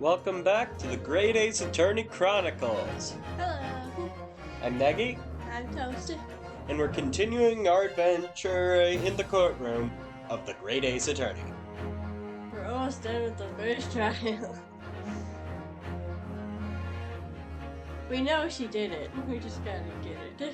Welcome back to the Great Ace Attorney Chronicles. Hello. I'm Negi, I'm Toasted. and we're continuing our adventure in the courtroom of the Great Ace Attorney. We're almost done with the first trial. We know she did it. We just gotta get it.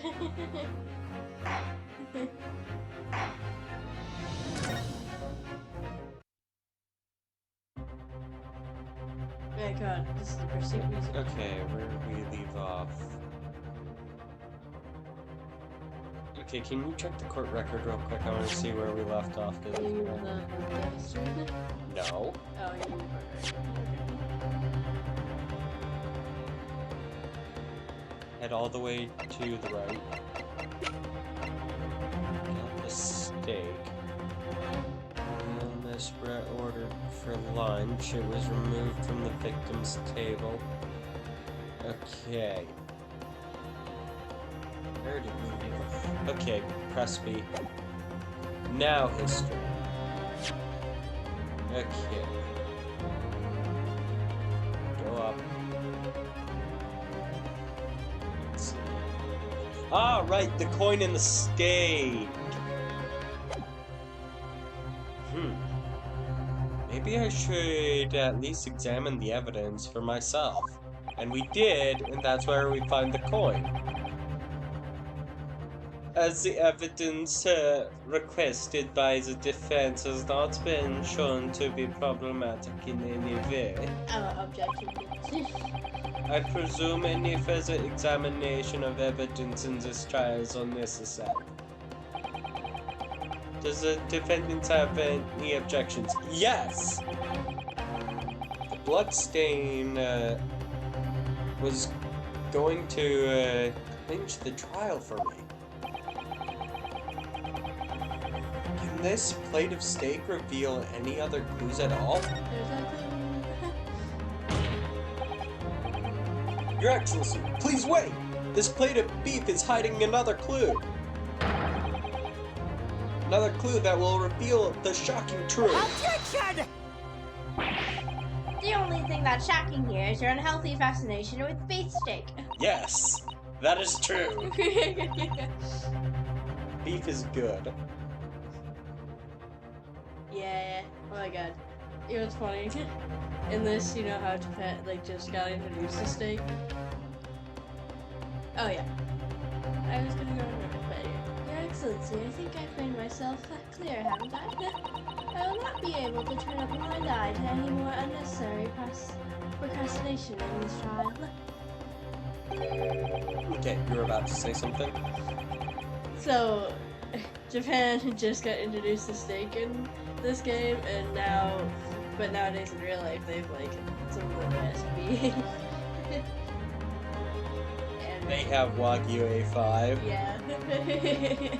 Oh my god, this is the pursuit music. Okay, where did we leave off? Okay, can you check the court record real quick? I want to see where we left off. You mean the history? No. Oh, you mean the court record. Head all the way to the right. Got the steak. And this Brett ordered for lunch. It was removed from the victim's table. Okay. Where did we leave off? Okay, press B. Now history. Okay. Go up. Let's see. Ah, right, the coin and the steak. Maybe I should at least examine the evidence for myself. And we did, and that's where we find the coin. As the evidence requested by the defense has not been shown to be problematic in any way, Objection. I presume any further examination of evidence in this trial is unnecessary. Does the defendant have any objections? Yes! The bloodstain was going to clinch the trial for me. Can this plate of steak reveal any other clues at all? There's Your Excellency, please wait! This plate of beef is hiding another clue! Another clue that will reveal the shocking truth. Objection! The only thing that's shocking here is your unhealthy fascination with beef steak. Yes, that is true. Beef is good. Yeah. Oh my god. It was funny. In this, you know how Japan just got introduced to steak. Oh yeah. I was gonna go over it, but Your Excellency, I think I've made myself clear, haven't I? I will not be able to turn a blind eye to any more unnecessary procrastination in this trial. Okay, you were about to say something? So, Japan just got introduced to steak in this game, and but nowadays in real life, they've some of the best beef. And They have Wagyu A5, yeah.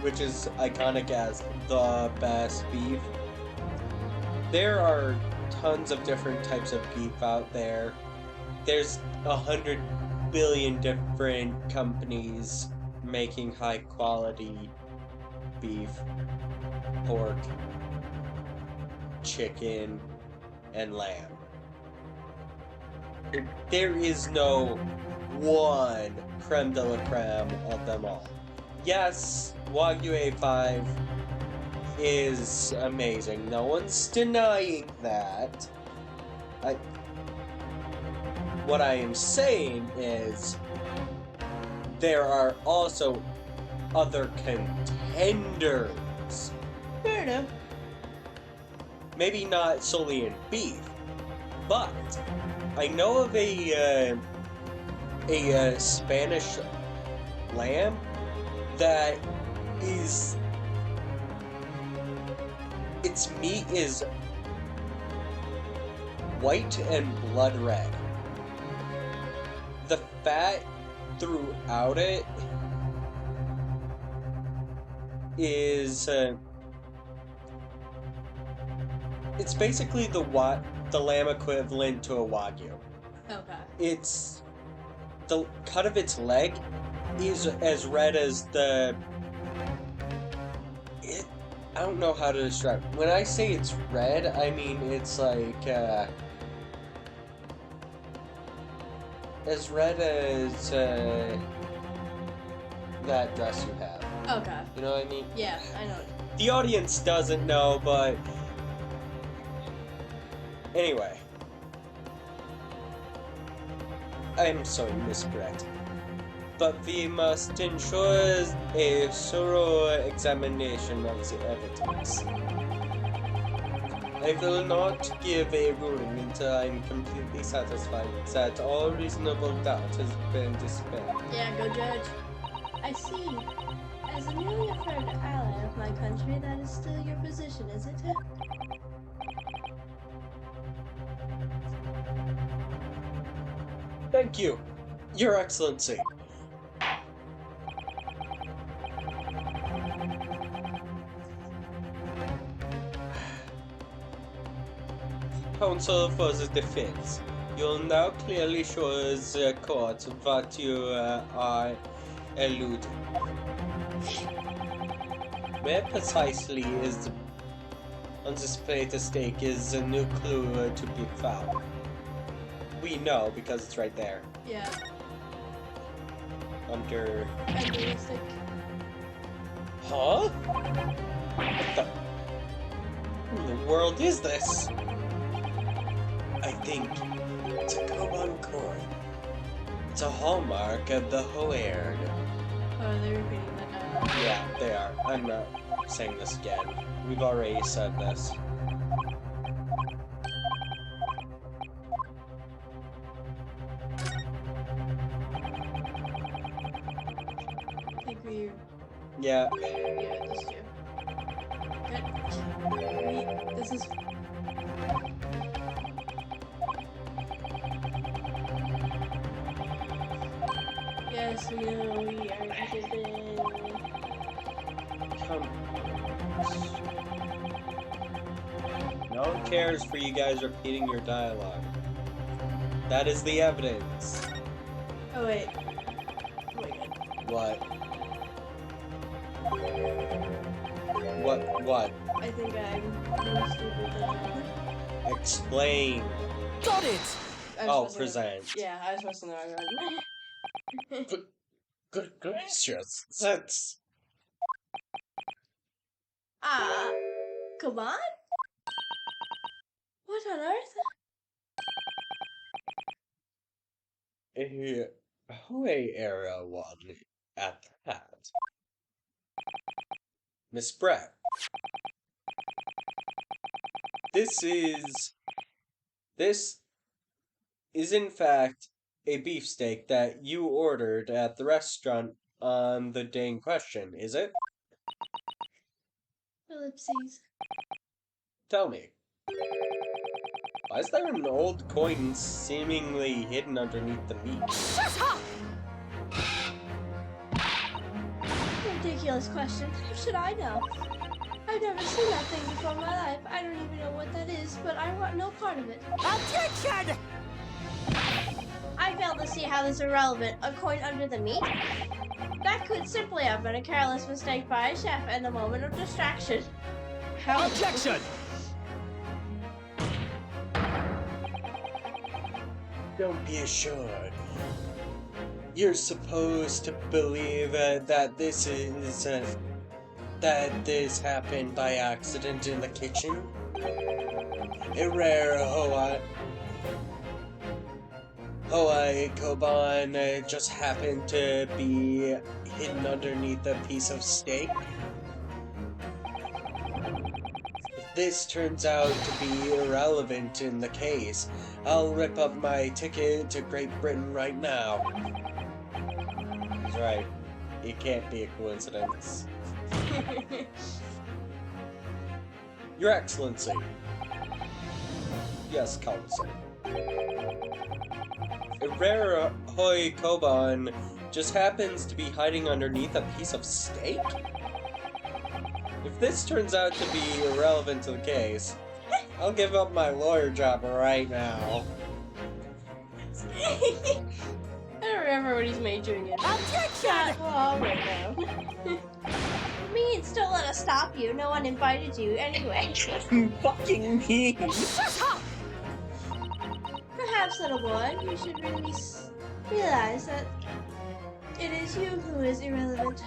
which is iconic as the best beef. There are tons of different types of beef out there. There's 100 billion different companies making high quality beef, pork, chicken, and lamb. There is no one creme de la creme of them all. Yes, Wagyu A5 is amazing. No one's denying that. What I am saying is there are also other contenders. Fair enough. Maybe not solely in beef, but I know of a Spanish lamb that is, its meat is white and blood red. The fat throughout it is it's basically the lamb equivalent to a Wagyu. Okay. It's the cut of its leg is as red as I don't know how to describe it. When I say it's red, I mean it's like as red as that dress you have. Okay. You know what I mean? Yeah, I know. The audience doesn't know, but anyway. I'm sorry, Miss Brett. But we must ensure a thorough examination of the evidence. I will not give a ruling until I'm completely satisfied that all reasonable doubt has been dispelled. Yeah, go judge. I see. As a newly affirmed ally of my country, that is still your position, is it? Thank you, Your Excellency. Counsel for the defense, you'll now clearly show the court what you are alluding. Where precisely is on this plate of steak is the new clue to be found? We know because it's right there. Yeah. Under. Idealistic. Huh? What the? Who in the world is this? I think it's a Koban coin. It's a hallmark of the Hoard. Oh, they're repeating that now. Yeah, they are. I'm not saying this again. We've already said this. I think we're... Yeah. Yeah, this too. Good. This is... Yes, we know we are interested in... Come. No one cares for you guys repeating your dialogue. That is the evidence. Oh, wait. Oh my god. What? What? I think I'm more stupid than that. Explain. Got it! I was Oh, supposed to- present. Yeah, I was supposed to know I read. Good gracious. That's... Ah, come on? What on earth? A Hoei era one at that. Miss Brett. This is in fact a beefsteak that you ordered at the restaurant on the day in question, is it? Ellipses. Tell me. Why is there an old coin seemingly hidden underneath the meat? Shut up! Ridiculous question. How should I know? I've never seen that thing before in my life. I don't even know what that is, but I want no part of it. Objection! I fail to see how this is irrelevant. A coin under the meat? That could simply have been a careless mistake by a chef in a moment of distraction. How? Objection! Don't be assured. You're supposed to believe that this is that this happened by accident in the kitchen. A rare Hawaii Koban just happened to be hidden underneath a piece of steak. If this turns out to be irrelevant in the case, I'll rip up my ticket to Great Britain right now. He's right. It can't be a coincidence. Your Excellency. Yes, Counsel. A rare Hoi Koban just happens to be hiding underneath a piece of steak? If this turns out to be irrelevant to the case, I'll give up my lawyer job right now. I don't remember what he's majoring in. Objection! Well, right now. Means don't let us stop you. No one invited you anyway. Fucking me! Shut up! Perhaps, little boy, you should really realize that it is you who is irrelevant.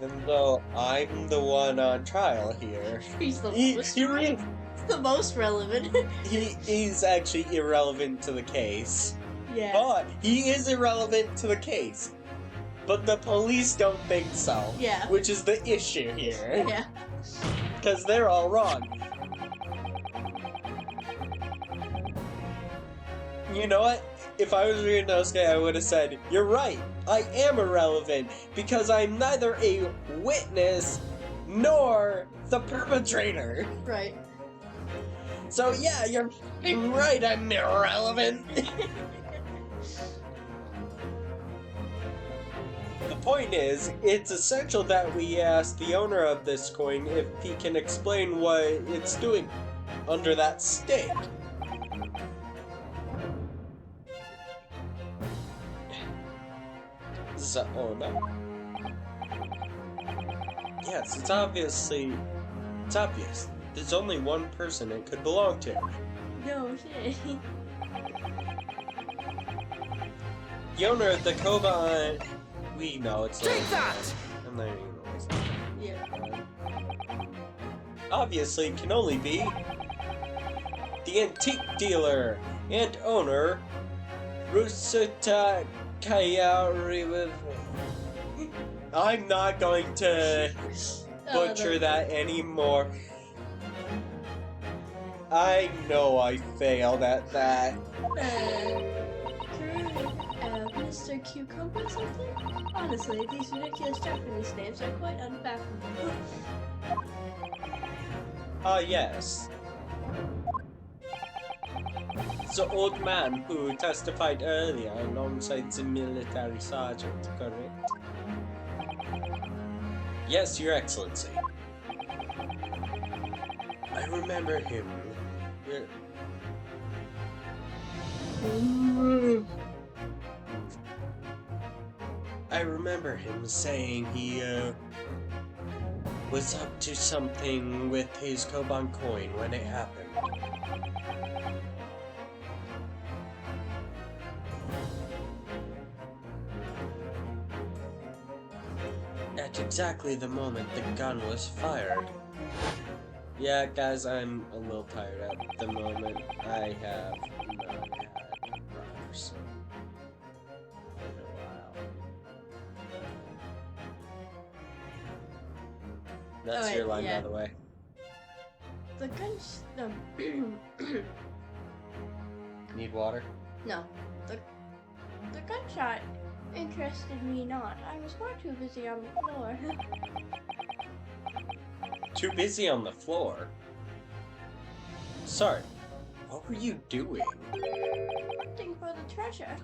Even though I'm the one on trial here. He's the He most relevant. he is actually irrelevant to the case. Yeah. But he is irrelevant to the case. But the police don't think so. Yeah. Which is the issue here. Yeah. Because they're all wrong. You know what? If I was Ryunosuke, I would have said, "You're right, I am irrelevant, because I'm neither a witness nor the perpetrator." Right. So yeah, you're right, I'm irrelevant. The point is, it's essential that we ask the owner of this coin if he can explain what it's doing under that stake. The owner? Yes, it's obvious. There's only one person it could belong to. No shit. The owner of the Koban... We know it's not. Take that! I'm not even gonna waste time. Yeah. Obviously, it can only be the antique dealer and owner, Rusuta Kayari. I'm not going to butcher that anymore. I know I failed at that. Mr. Cucumber or something? Honestly, these ridiculous Japanese names are quite unfathomable. Yes. The old man who testified earlier alongside the military sergeant, correct? Yes, Your Excellency. I remember him. I remember him saying he, was up to something with his Koban coin when it happened. At exactly the moment the gun was fired. Yeah, guys, I'm a little tired at the moment. I have not had runners in a while. That's your line, yeah. by the way. The gun's Need water? no. The gunshot interested me not. I was far too busy on the floor. Too busy on the floor? Sorry, what were you doing? Hunting for the treasure.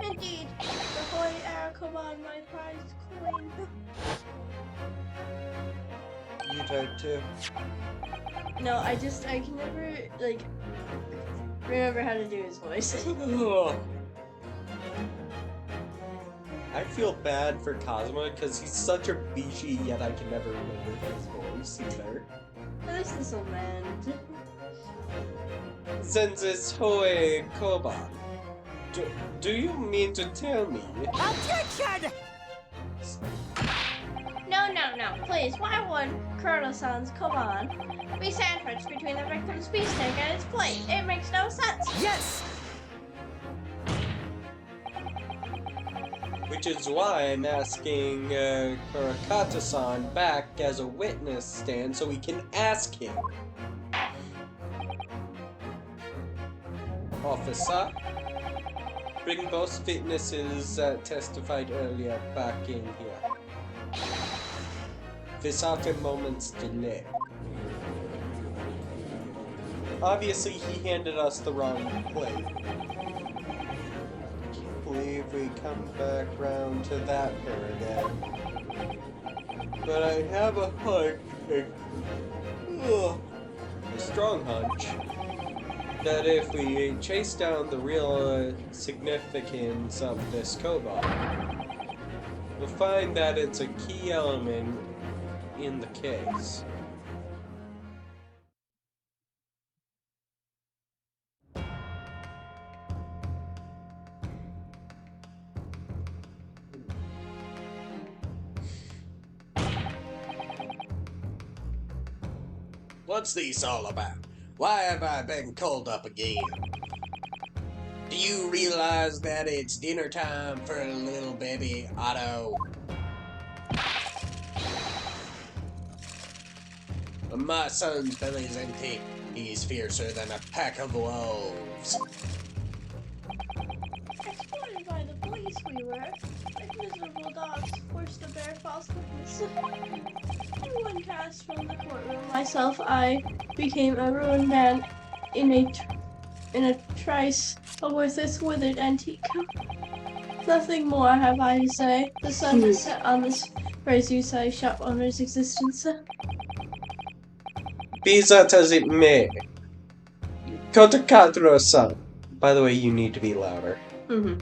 Indeed, the Holy Arakoban, my prized coin. You died too. No, I can never, like, remember how to do his voice. Ugh. I feel bad for Cosmo because he's such a bishi, yet I can never remember his voice either. This little man. Since it's Hoei Koban, do you mean to tell me? Objection! No, please, why would Colonel-san's Koban be sandwiched between the victim's beefsteak and his plate? It makes no sense. Yes! Which is why I'm asking Kurakata-san back as a witness stand so we can ask him. Officer, bring both witnesses that testified earlier back in here. Without a moment's delay. Obviously, he handed us the wrong plate. Believe we come back round to that pair again. But I have a hunch, a strong hunch, that if we chase down the real significance of this Koban, we'll find that it's a key element in the case. What's this all about? Why have I been called up again? Do you realize that it's dinner time for little baby Otto? My son's belly's empty. He's fiercer than a pack of wolves. Exploited by the police we were, like miserable dogs forced to bear false witness. One cast from the courtroom. Myself, I became a ruined man in a trice, a worthless, withered antique. Nothing more have I to say. The sun has set on this Razusai shop owner's existence. Be that as it may, Kotakadro-san. By the way, you need to be louder. Mm-hmm.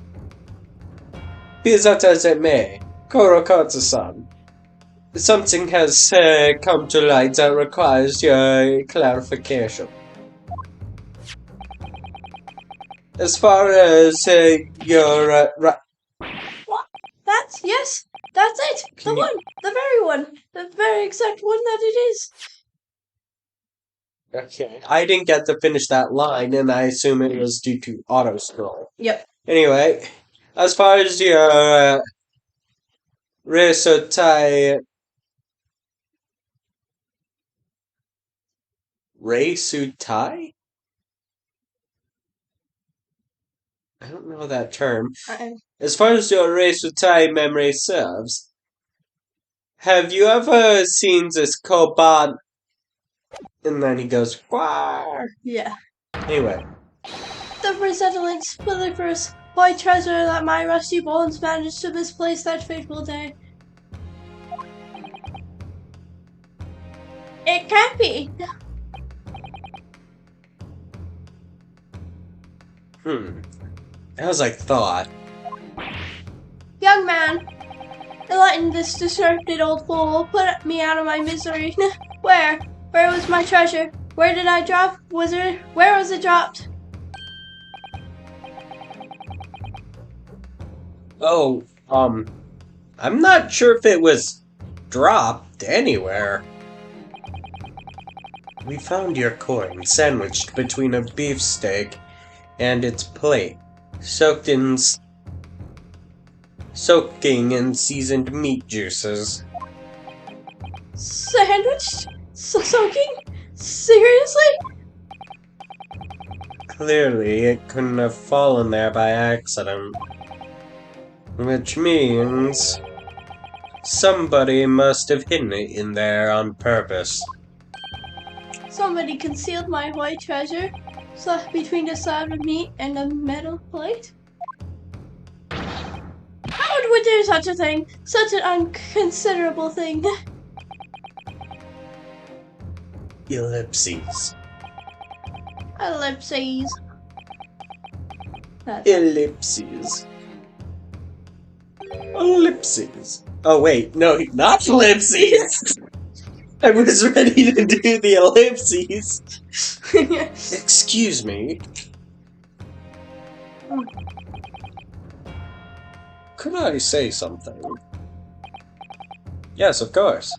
Be that as it may, Korokatsu-san. Something has come to light that requires your clarification. As far as your Yes, that's it. Can The you- one, the very one, the very exact one that it is. Okay. I didn't get to finish that line, and I assume it was due to auto scroll. Yep. Anyway, as far as your Reisutai Reisutai? I don't know that term. As far as your Reisutai memory serves, have you ever seen this Koban? And then he goes, Quar! Yeah. Anyway, The resettling spilliver's white treasure that my rusty bones managed to misplace that fateful day. It can't be. as I thought. Young man, enlighten this disrupted old fool. Put me out of my misery. Where? Where was my treasure? Where did I drop? Where was it dropped? Oh, I'm not sure if it was dropped anywhere. We found your coin sandwiched between a beefsteak and its plate, soaking in seasoned meat juices. Sandwiched? Soaking? Seriously? Clearly, it couldn't have fallen there by accident. Which means somebody must have hidden it in there on purpose. Somebody concealed my white treasure between a slab of meat and a metal plate? How would we do such a thing? Such an unconsiderable thing. Ellipses. Ellipses. Ellipses. Ellipses. Oh wait, no, not ellipses! I was ready to do the ellipses. Excuse me. Could I say something? Yes, of course.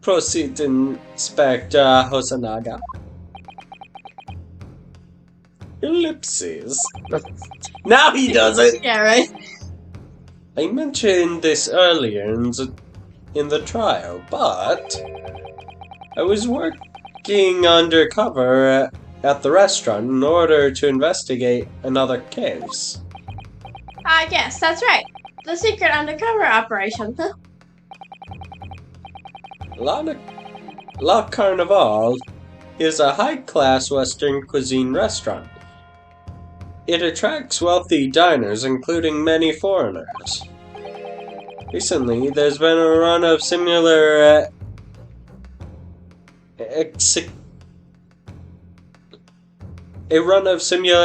Proceed, Inspector Hosanaga. Ellipses. Now he does it! Yeah, right? I mentioned this earlier in the trial, but I was working undercover at the restaurant in order to investigate another case. Yes, that's right. The secret undercover operation. La Carnival is a high-class Western cuisine restaurant. It attracts wealthy diners, including many foreigners. Recently, there's been a run of similar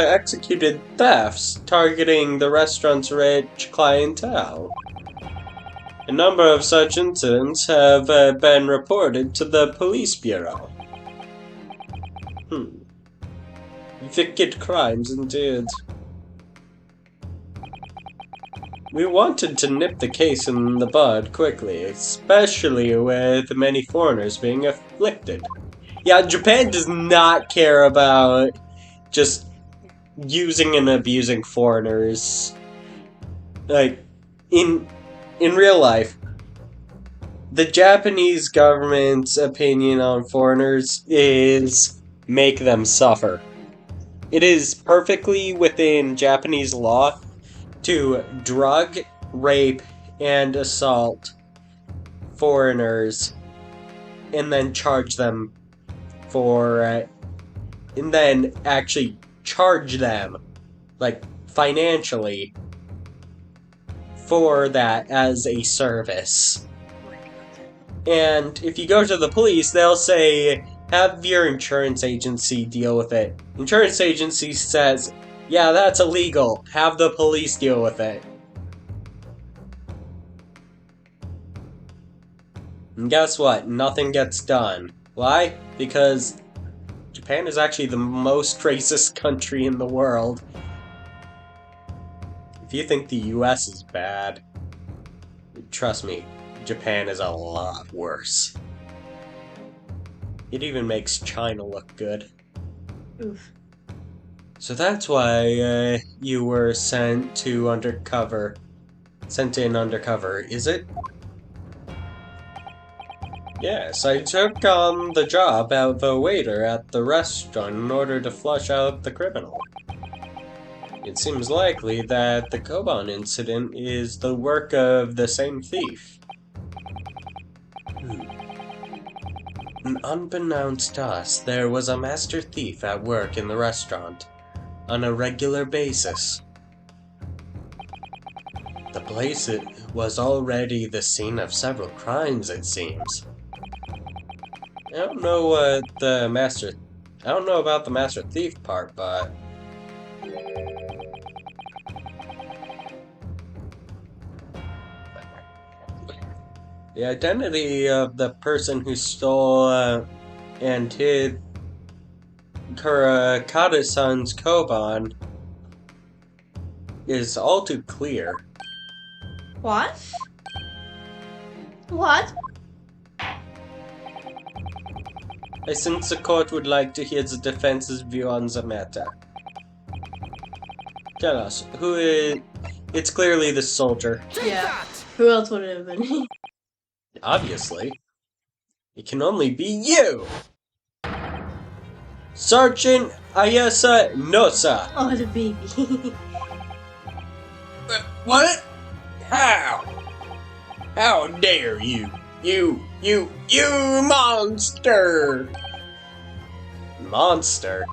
executed thefts targeting the restaurant's rich clientele. A number of such incidents have been reported to the police bureau. Wicked crimes indeed. We wanted to nip the case in the bud quickly, especially with many foreigners being afflicted. Yeah, Japan does not care about just using and abusing foreigners. Like, in real life, the Japanese government's opinion on foreigners is make them suffer. It is perfectly within Japanese law to drug, rape, and assault foreigners and then charge them for and then actually charge them like financially for that as a service. And if you go to the police, they'll say, have your insurance agency deal with it. Insurance agency says, yeah, that's illegal. Have the police deal with it. And guess what? Nothing gets done. Why? Because Japan is actually the most racist country in the world. If you think the US is bad, trust me, Japan is a lot worse. It even makes China look good. Oof. So that's why you were sent in undercover, is it? Yes, I took on the job of a waiter at the restaurant in order to flush out the criminal. It seems likely that the Koban incident is the work of the same thief. And unbeknownst to us, there was a master thief at work in the restaurant on a regular basis. The place was already the scene of several crimes, it seems. I don't know about the master thief part, but the identity of the person who stole and hid Kurakata-san's Koban is all too clear. What? What? I sense the court would like to hear the defense's view on the matter. Tell us, who is... It's clearly the soldier. Take Yeah. that! Who else would it have been? Obviously. It can only be you! Sergeant Ayasa Nosa! Oh, the baby. What? How? How dare you? You monster! Monster?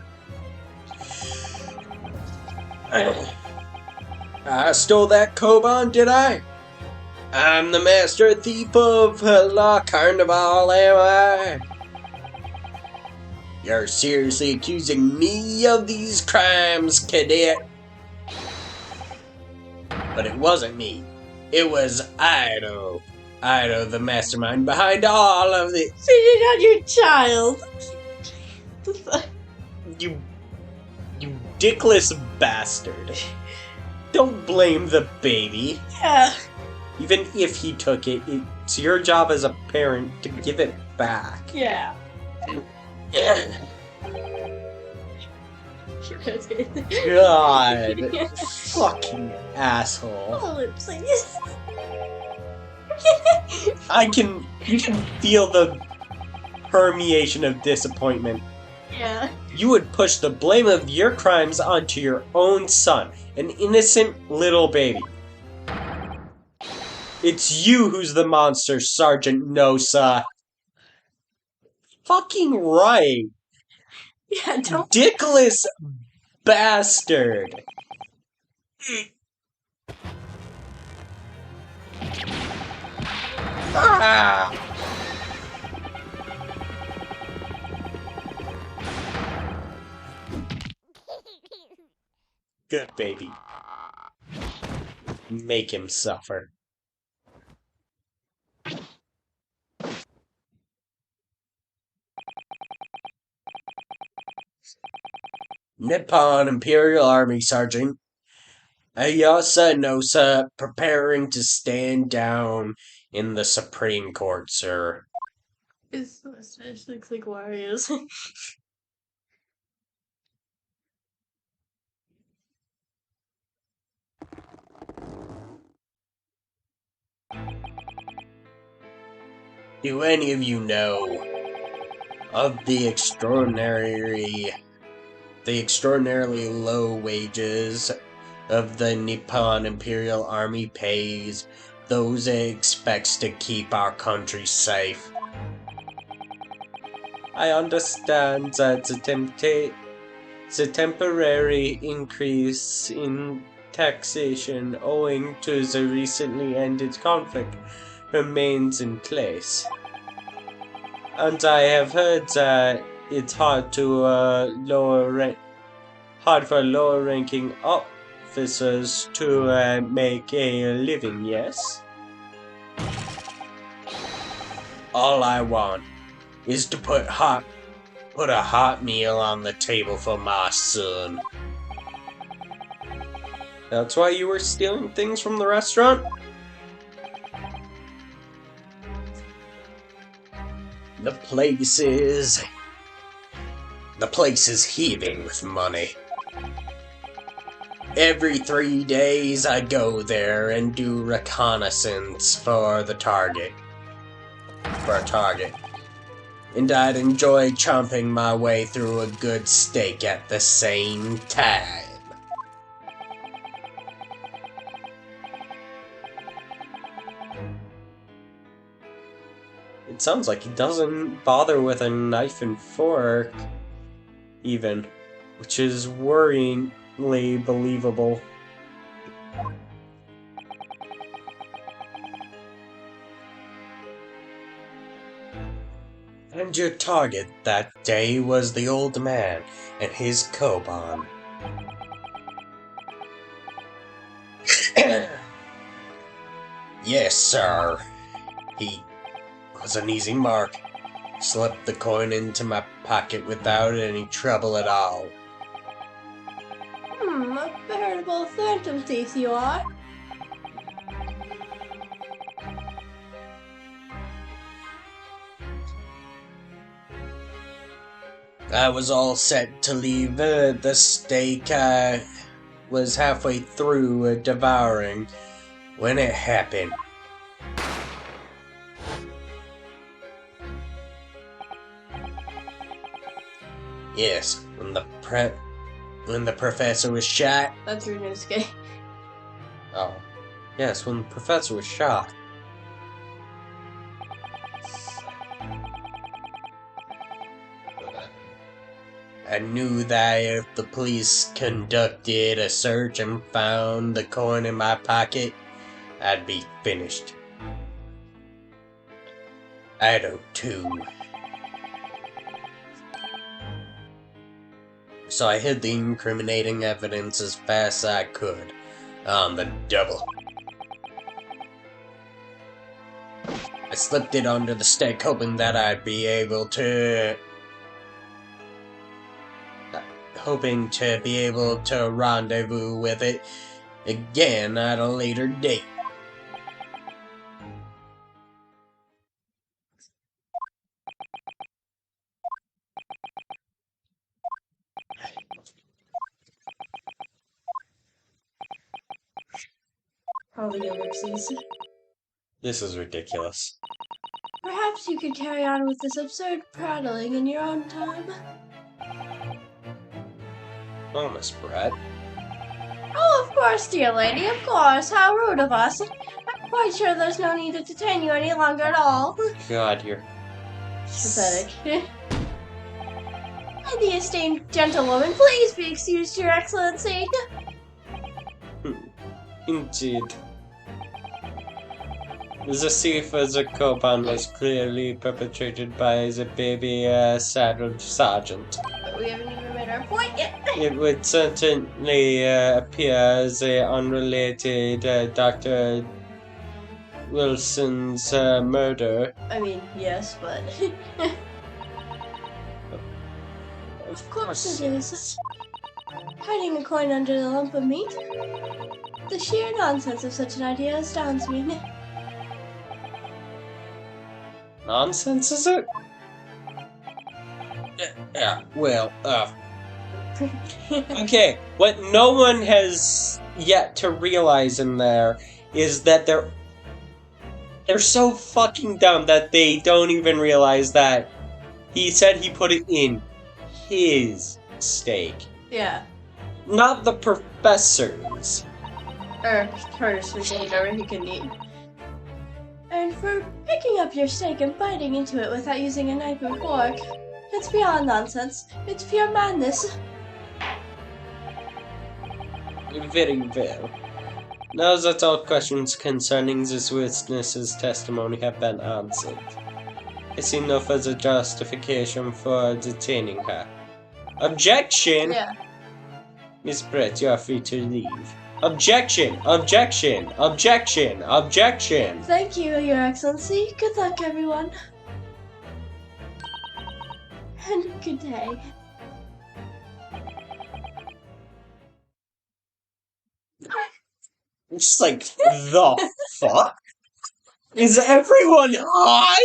I stole that Koban, did I? I'm the master thief of La Carnival, am I? You're seriously accusing me of these crimes, cadet? But it wasn't me. It was Ido. Ido, the mastermind behind all of this. Cheating on your child. You dickless bastard. Don't blame the baby. Yeah. Even if he took it, it's your job as a parent to give it back. Yeah. God. Fucking asshole. Hold it, please. You can feel the permeation of disappointment. Yeah. You would push the blame of your crimes onto your own son, an innocent little baby. It's you who's the monster, Sergeant Nosa. Fucking right. Yeah, don't. Dickless bastard. Ah! Good baby. Make him suffer. Nippon Imperial Army, Sergeant. Yes, sir, no, sir. Preparing to stand down in the Supreme Court, sir. His mustache looks like Wario's. Do any of you know of the extraordinarily low wages of the Nippon Imperial Army pays those it expects to keep our country safe? I understand that the temporary increase in taxation owing to the recently ended conflict remains in place. And I have heard that it's hard for lower-ranking officers to make a living. Yes. All I want is to put a hot meal on the table for my son. That's why you were stealing things from the restaurant? The place is heaving with money. Every 3 days I go there and do reconnaissance for a target. And I'd enjoy chomping my way through a good steak at the same time. It sounds like he doesn't bother with a knife and fork, even, which is worryingly believable. And your target that day was the old man and his koban. Yes, sir. He was an easy mark. Slipped the coin into my pocket without any trouble at all. A veritable phantom thief you are. I was all set to leave the steak I was halfway through devouring when it happened. Yes, when the professor was shot. That's Ryunosuke. Oh. Yes, when the professor was shot. I knew that if the police conducted a search and found the coin in my pocket, I'd be finished. I do too. So I hid the incriminating evidence as fast as I could on the double. I slipped it under the steak hoping that I'd be able to rendezvous with it again at a later date. Probably ellipses. This is ridiculous. Perhaps you could carry on with this absurd prattling in your own time. Oh, Miss Brett. Oh, of course, dear lady, of course. How rude of us. I'm quite sure there's no need to detain you any longer at all. God, you're Pathetic. The esteemed gentlewoman, please be excused, Your Excellency. Indeed. The thief of the koban was clearly perpetrated by the baby saddled sergeant. But we haven't even made our point yet. It would certainly appear the unrelated Dr. Wilson's murder. I mean, yes, but... Of course it is. Hiding a coin under the lump of meat? The sheer nonsense of such an idea astounds me. Nonsense, is it? Yeah, well, okay, what no one has yet to realize in there is that they're so fucking dumb that they don't even realize that he said he put it in his steak, Yeah. not the professor's. Or hers, whatever he can eat. And for picking up your steak and biting into it without using a knife or fork, it's beyond nonsense. It's pure madness. Very well. Now that all questions concerning this witness's testimony have been answered, I see no further justification for detaining her. Objection! Yeah. Miss Brett, you are free to leave. Objection! Objection! Objection! Objection! Thank you, Your Excellency. Good luck, everyone. And good day. It's like, the fuck? Is everyone high?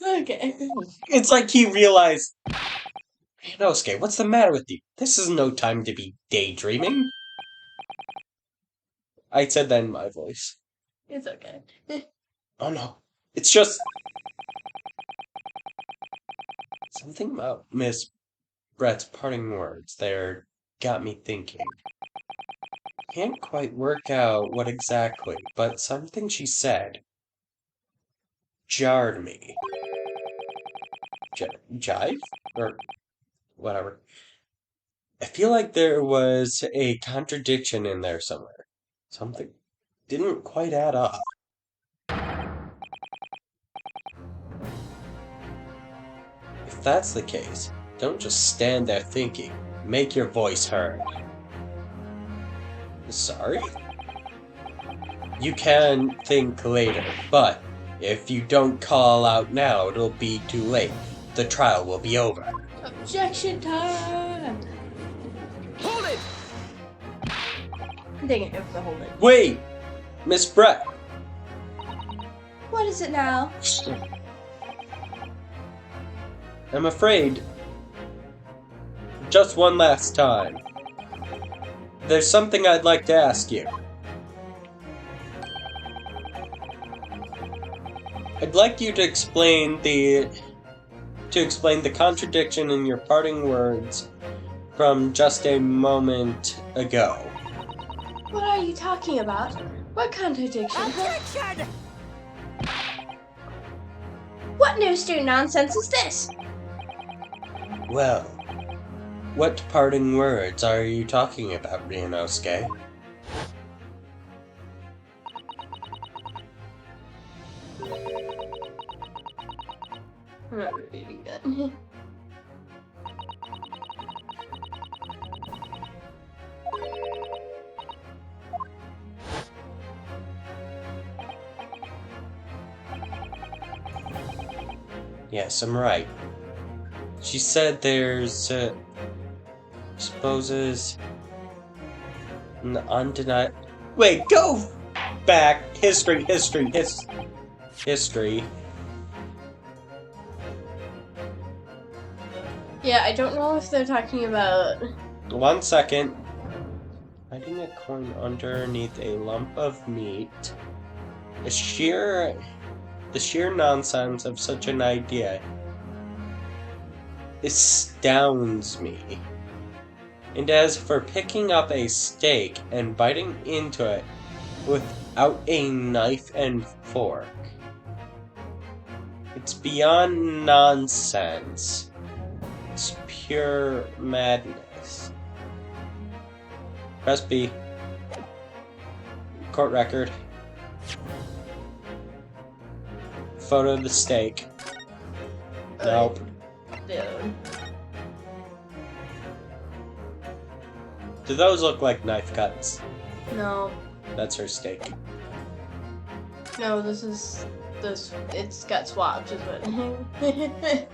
Okay. It's like he realized, Inosuke, what's the matter with you? This is no time to be daydreaming. I said that in my voice. It's okay. Oh no. It's just... something about Miss Brett's parting words there got me thinking. Can't quite work out what exactly, but something she said jarred me. Jive? Or whatever. I feel like there was a contradiction in there somewhere. Something didn't quite add up. If that's the case, don't just stand there thinking. Make your voice heard. Sorry? You can think later, but if you don't call out now, it'll be too late. The trial will be over. Objection time! Hold it! Dang it, I have to hold it. Wait! Miss Brett! What is it now? I'm afraid... just one last time. There's something I'd like to ask you. I'd like you to explain the contradiction in your parting words from just a moment ago. What are you talking about? What contradiction? Objection! What new student nonsense is this? Well, what parting words are you talking about, Ryunosuke? I'm not reading that. Yes, I'm right. She said there's, supposes an undeniable... Wait, go back! History. Yeah, I don't know if they're talking about... 1 second. Hiding a coin underneath a lump of meat. The sheer nonsense of such an idea astounds me. And as for picking up a steak and biting into it without a knife and fork, it's beyond nonsense. It's pure madness. Press B. Court record. Photo of the steak. Nope. Dude. Do those look like knife cuts? No. That's her steak. No, this. It's got swabs, is what.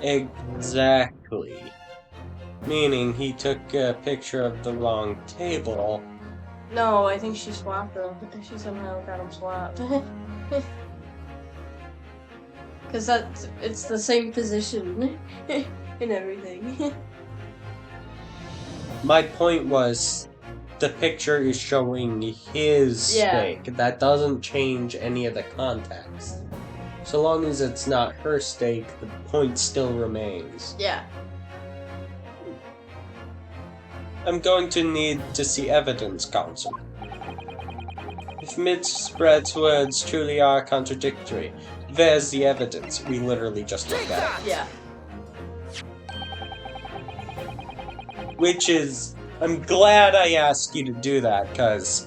Exactly. Meaning he took a picture of the wrong table. No, I think she swapped them. She somehow got them swapped. Because it's the same position and everything. My point was, the picture is showing his steak. That doesn't change any of the context. So long as it's not her steak, the point still remains. Yeah. I'm going to need to see evidence, Counsel. If Miss Brett's words truly are contradictory, there's the evidence. We literally just looked at it. Yeah. Which is... I'm glad I asked you to do that, because...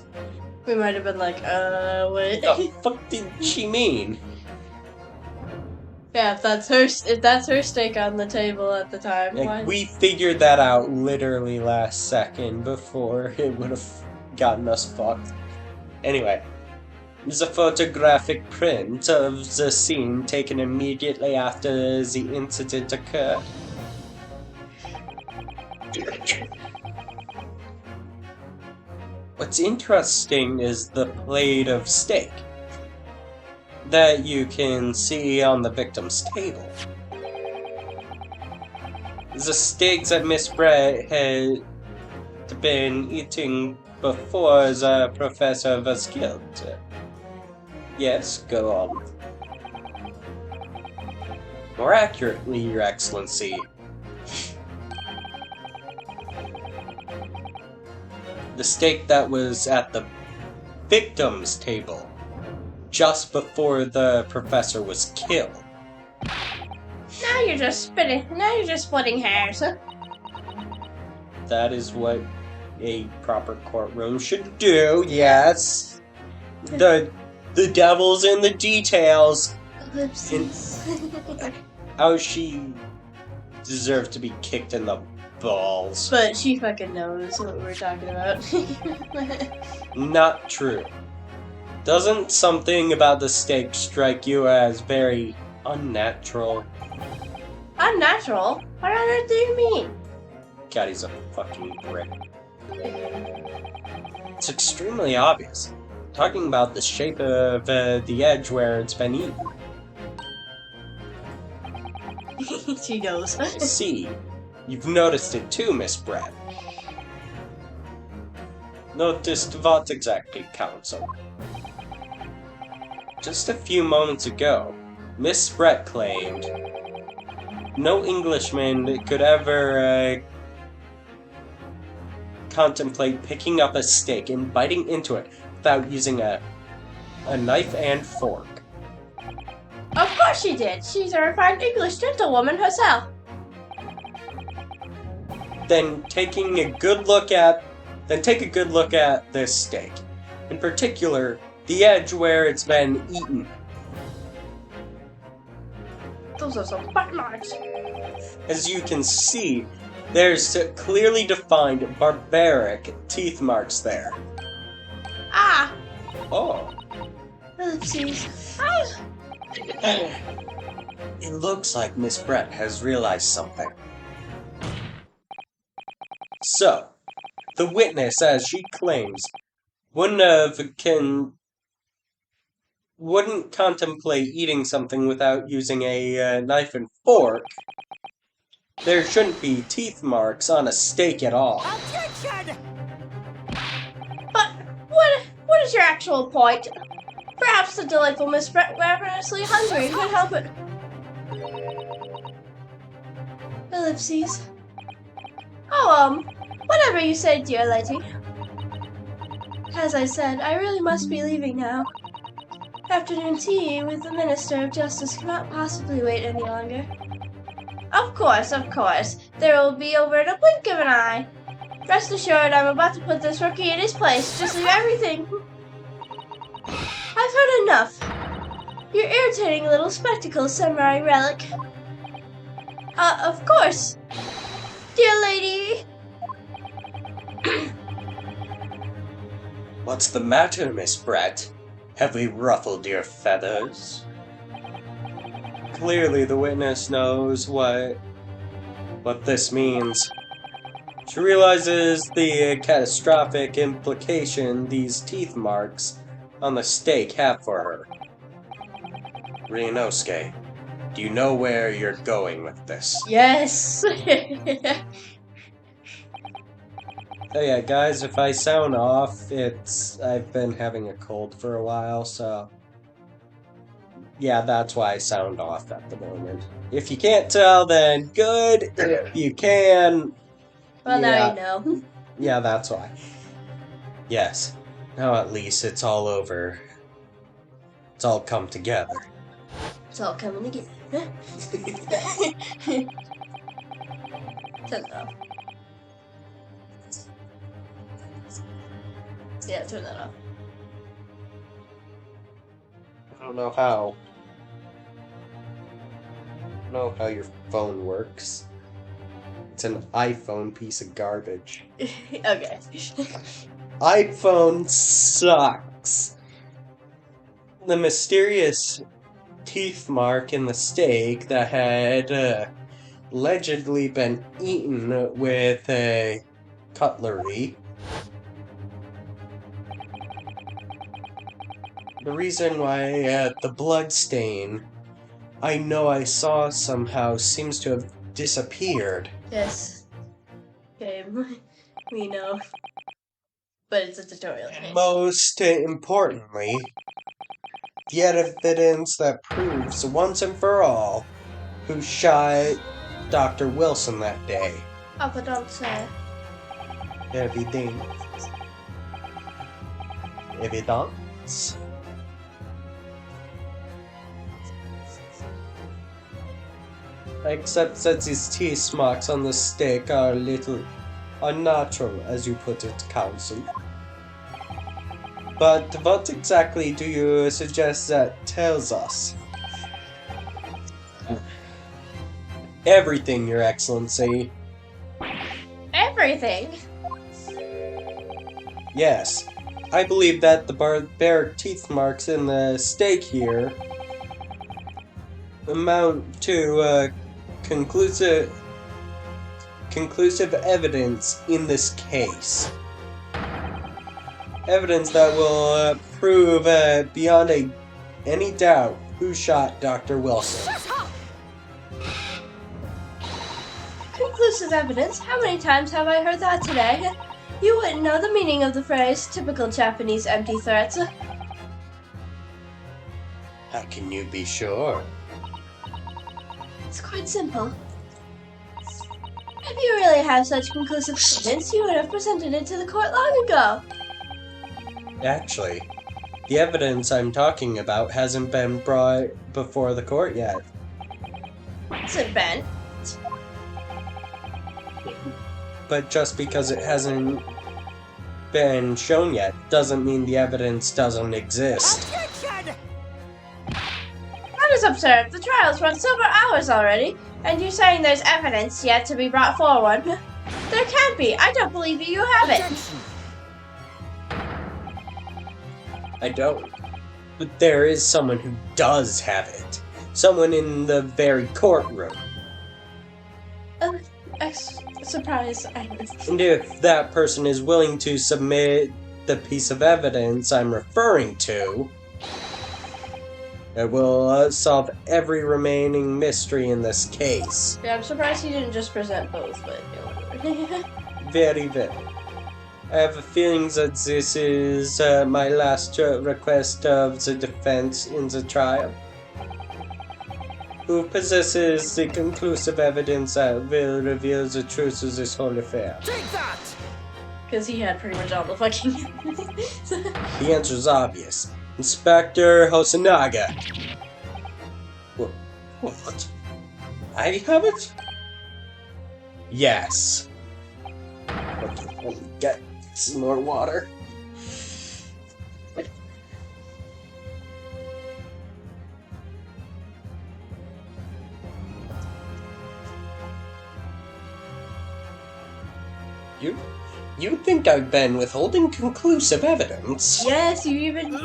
We might have been like, what? What the fuck did she mean? Yeah, if that's her steak on the table at the time. Like, Why? we figured that out literally last second before it would have gotten us fucked. Anyway, there's a photographic print of the scene taken immediately after the incident occurred. What's interesting is the plate of steak that you can see on the victim's table. The steak that Miss Brett had been eating before the professor was killed. Yes, go on. More accurately, Your Excellency, the steak that was at the victim's table just before the professor was killed. Now you're just splitting hairs, huh? That is what a proper courtroom should do, yes. The devil's in the details. Ellipses. How she deserved to be kicked in the balls. But she fucking knows what we're talking about. Not true. Doesn't something about the steak strike you as very unnatural? Unnatural? What on earth do you mean? God, he's a fucking brick. It's extremely obvious. Talking about the shape of the edge where it's been eaten. She knows. See, you've noticed it too, Miss Brett. Noticed what exactly, Counsel? Just a few moments ago, Miss Brett claimed no Englishman could ever contemplate picking up a steak and biting into it without using a knife and fork. Of course she did. She's a refined English gentlewoman herself. Then take a good look at this steak. In particular, the edge where it's been eaten. Those are some bite marks. As you can see, there's clearly defined barbaric teeth marks there. Ah! Oh. Ellipses. Ah! It looks like Miss Brett has realized something. So, the witness, as she claims, wouldn't contemplate eating something without using a knife and fork. There shouldn't be teeth marks on a steak at all. Objection! But what is your actual point? Perhaps the delightful Miss Brett ravenously hungry could help it. Ellipses. Oh, whatever you say, dear lady. As I said, I really must be leaving now. Afternoon tea with the Minister of Justice cannot possibly wait any longer. Of course. There will be over in a blink of an eye. Rest assured, I'm about to put this rookie in his place. Just leave everything. I've heard enough. Your irritating little spectacles, samurai relic. Of course. Dear lady. What's the matter, Miss Brett? Have we ruffled your feathers? Clearly the witness knows what this means. She realizes the catastrophic implication these teeth marks on the stake have for her. Ryunosuke, do you know where you're going with this? Yes! Oh yeah, guys, if I sound off, I've been having a cold for a while, so yeah, that's why I sound off at the moment. If you can't tell, then good. If you can, Well, yeah, now you know. yeah, that's why. Yes, now at least it's all over. It's all come together. It's all coming together. Turn it off. Yeah, turn that off. I don't know how. I don't know how your phone works. It's an iPhone piece of garbage. Okay. iPhone sucks. The mysterious teeth mark in the steak that had allegedly been eaten with a cutlery. The reason why the blood stain I know I saw somehow seems to have disappeared. Yes. Okay, we know. But it's a tutorial. And most importantly, the evidence that proves once and for all who shot Dr. Wilson that day. Papa, don't say. Evidence. Evidence. Except that these teeth marks on the steak are a little unnatural, as you put it, Counsel. But what exactly do you suggest that tells us? Everything, Your Excellency. Everything? Yes, I believe that the barbaric teeth marks in the steak here amount to conclusive evidence in this case. Evidence that will prove beyond any doubt who shot Dr. Wilson. Conclusive evidence? How many times have I heard that today? You wouldn't know the meaning of the phrase, typical Japanese empty threats. How can you be sure? It's quite simple. If you really have such conclusive evidence, you would have presented it to the court long ago. Actually, the evidence I'm talking about hasn't been brought before the court yet. Said Ben. But just because it hasn't been shown yet doesn't mean the evidence doesn't exist. Attention! That is absurd. The trial's run several hours already, and you're saying there's evidence yet to be brought forward. There can't be. I don't believe you have it. Attention! I don't. But there is someone who does have it. Someone in the very courtroom. Surprise. And if that person is willing to submit the piece of evidence I'm referring to, it will solve every remaining mystery in this case. Yeah, I'm surprised he didn't just present both, but Very, very. I have a feeling that this is my last request of the defense in the trial. Who possesses the conclusive evidence that will reveal the truth of this whole affair? Take that! because he had pretty much all the fucking. The answer is obvious. Inspector Hosonaga. What? I have it? Yes. Okay, let me get some more water. You think I've been withholding conclusive evidence? Yes, you even.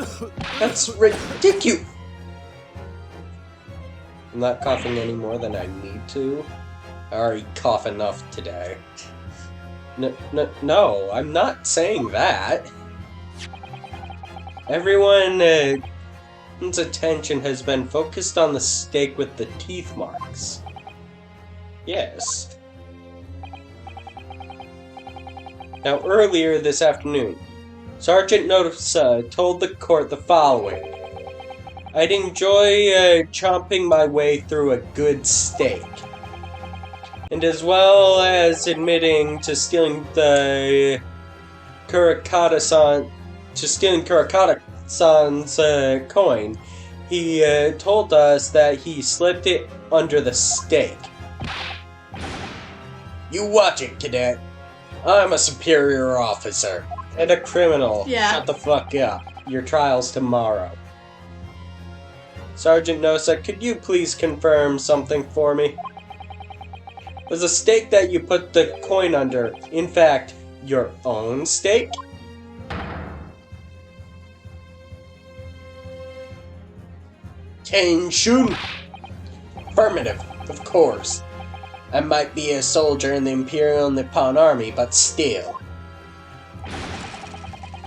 That's ridiculous! I'm not coughing any more than I need to. I already cough enough today. No, I'm not saying that. Everyone's attention has been focused on the stake with the teeth marks. Yes. Now, earlier this afternoon, Sergeant Nosa told the court the following. I'd enjoy chomping my way through a good steak. And as well as admitting to stealing the Kurakata-san's coin, he told us that he slipped it under the steak. You watch it, cadet. I'm a superior officer. And a criminal. Yeah. Shut the fuck up. Your trial's tomorrow. Sergeant Nosa, could you please confirm something for me? Was the stake that you put the coin under, in fact, your own stake? Tenshun. Affirmative, of course. I might be a soldier in the Imperial Nippon Army, but still.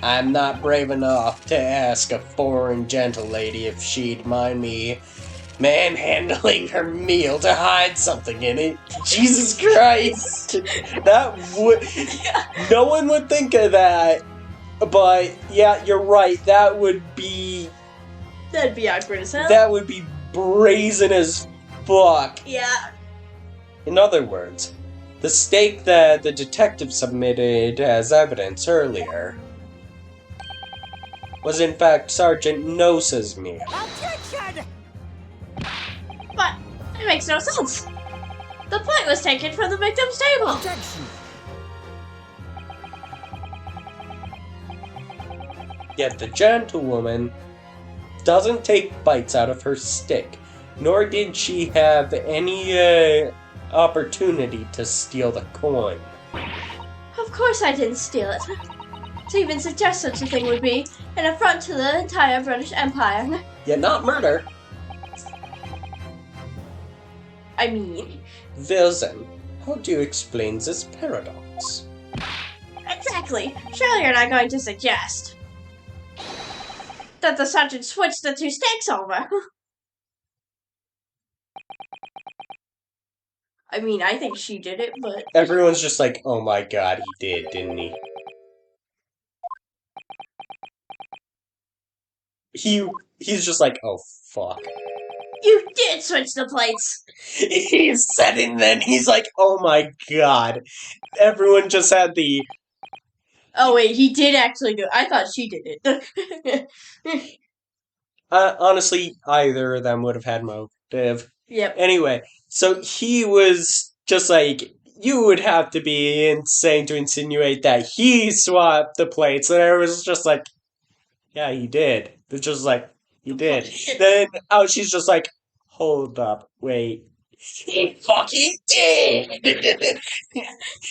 I'm not brave enough to ask a foreign gentle lady if she'd mind me manhandling her meal to hide something in it. Jesus Christ! That would... No one would think of that. But, yeah, you're right. That would be... That'd be awkward as hell. That would be brazen as fuck. Yeah. In other words, the stake that the detective submitted as evidence earlier was in fact Sergeant Nosa's meal. Objection! But it makes no sense. The plate was taken from the victim's table. Objection! Yet the gentlewoman doesn't take bites out of her steak, nor did she have any opportunity to steal the coin. Of course I didn't steal it. To even suggest such a thing would be an affront to the entire British Empire. Yet not murder. I mean... Wilson, how do you explain this paradox? Exactly. Surely you're not going to suggest that the sergeant switched the two stakes over. I mean, I think she did it, but... Everyone's just like, oh my god, he did, didn't he? He's just like, oh fuck. You did switch the plates! He said it and then he's like, oh my god. Everyone just had the... Oh wait, he did actually do it. I thought she did it. honestly, either of them would have had motive. Yep. Anyway, so he was just like, you would have to be insane to insinuate that he swapped the plates. And I was just like, yeah, he did. It's just like, he did. Then she's just like, hold up, wait. He fucking did!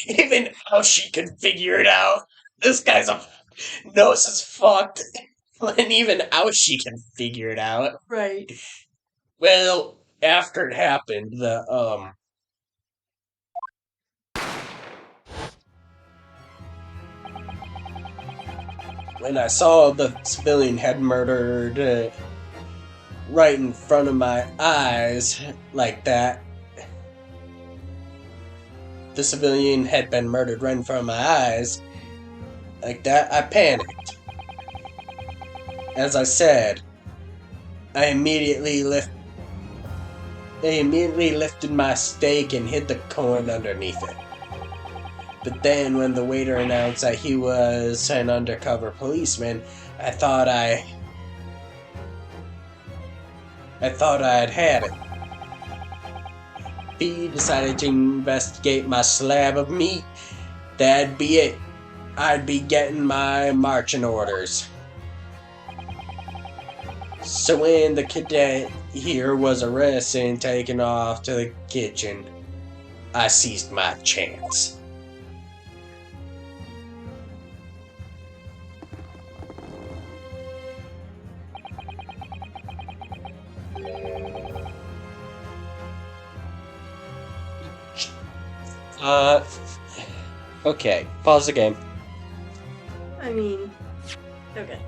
Even how she could figure it out. This guy's nose is fucked. And even how she can figure it out. Right. Well, after it happened, when I saw the civilian had murdered right in front of my eyes like that, the civilian had been murdered right in front of my eyes like that, I panicked. As I said, I immediately lifted my stake and hid the coin underneath it. But then when the waiter announced that he was an undercover policeman, I thought I'd had it. If he decided to investigate my slab of meat, that'd be it. I'd be getting my marching orders. So when the cadet here was arrested and taken off to the kitchen, I seized my chance. Okay, pause the game. I mean, okay.